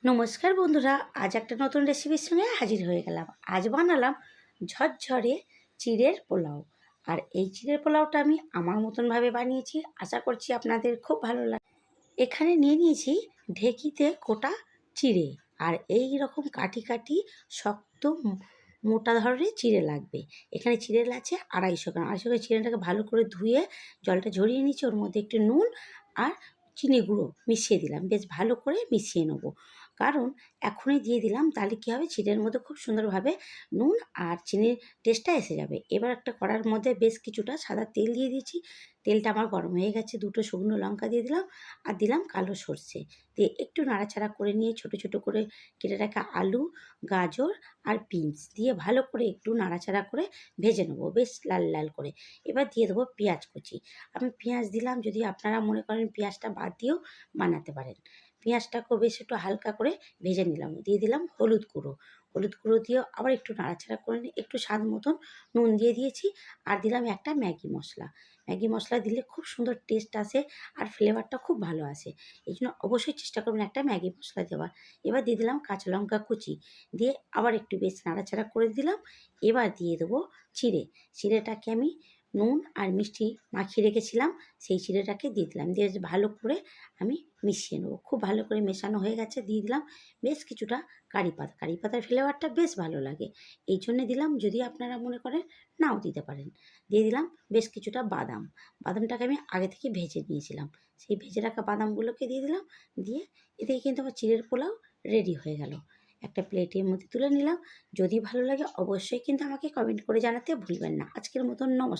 নমস্কার বন্ধুরা, আজ একটা নতুন রেসিপির সঙ্গে হাজির হয়ে গেলাম। আজ বানালাম ঝরঝরে চিড়ের পোলাও। আর এই চিড়ের পোলাওটা আমি আমার মতনভাবে বানিয়েছি, আশা করছি আপনাদের খুব ভালো লাগে। এখানে নিয়ে নিয়েছি ঢেঁকিতে কোটা চিড়ে, আর এই রকম কাঠি কাঠি শক্ত মোটা ধরনের চিড়ে লাগবে। এখানে চিড়ে আছে 250 গ্রাম। 250 গ্রাম চিড়েটাকে ভালো করে ধুয়ে জলটা ঝরিয়ে নিচ্ছি, ওর মধ্যে একটু নুন আর চিনি গুঁড়ো মিশিয়ে দিলাম, বেশ ভালো করে মিশিয়ে নেবো। কারণ এখনই দিয়ে দিলাম তাহলে কী হবে, চিড়ের মধ্যে খুব সুন্দরভাবে নুন আর চিনির টেস্টটা এসে যাবে। এবার একটা কড়ার মধ্যে বেশ কিছুটা সাদা তেল দিয়ে দিয়েছি। তেলটা আমার গরম হয়ে গেছে, 2টো শুকনো লঙ্কা দিয়ে দিলাম আর দিলাম কালো সর্ষে। দিয়ে একটু নাড়াচাড়া করে নিয়ে ছোটো ছোটো করে কেটে রাখা আলু, গাজর আর বিনস দিয়ে ভালো করে একটু নাড়াচাড়া করে ভেজে নেবো বেশ লাল লাল করে। এবার দিয়ে দেবো পেঁয়াজ কুচি। আমি পেঁয়াজ দিলাম, যদি আপনারা মনে করেন পেঁয়াজটা বাদ দিয়েও বানাতে পারেন। পেঁয়াজটাকেও বেশ একটু হালকা করে ভেজে নিলাম। দিয়ে দিলাম হলুদ গুঁড়ো। হলুদ গুঁড়ো দিয়েও আবার একটু নাড়াচাড়া করে নিয়ে একটু স্বাদ মতন নুন দিয়ে দিয়েছি। আর দিলাম একটা ম্যাগি মশলা। ম্যাগি মশলা দিলে খুব সুন্দর টেস্ট আসে আর ফ্লেভারটা খুব ভালো আসে। এই জন্য অবশ্যই চেষ্টা করবেন একটা ম্যাগি মশলা দেওয়ার। এবার দিয়ে দিলাম কাঁচা লঙ্কা কুচি, দিয়ে আবার একটু বেশ নাড়াচাড়া করে দিলাম। এবার দিয়ে দেবো চিড়ে। চিড়েটাকে আমি নুন আর মিষ্টি মাখিয়ে রেখেছিলাম, সেই চিড়েটাকে দিয়ে দিলাম। দিয়ে ভালো করে আমি মিশিয়ে নেবো। খুব ভালো করে মেশানো হয়ে গেছে, দিয়ে দিলাম বেশ কিছুটা কারি পাতা। কারি পাতার ফ্লেভারটা বেশ ভালো লাগে, এই জন্যে দিলাম। যদি আপনারা মনে করেন নাও দিতে পারেন। দিয়ে দিলাম বেশ কিছুটা বাদাম। বাদামটাকে আমি আগে থেকে ভেজে নিয়েছিলাম, সেই ভেজে রাখা বাদামগুলোকে দিয়ে দিলাম। দিয়ে এদিকে কিন্তু আমার চিড়ের পোলাও রেডি হয়ে গেল। একটা প্লেটের মধ্যে তুলে নিলাম। যদি ভালো লাগে অবশ্যই কিন্তু আমাকে কমেন্ট করে জানাতে ভুলবেন না। আজকের মতন নমস্কার।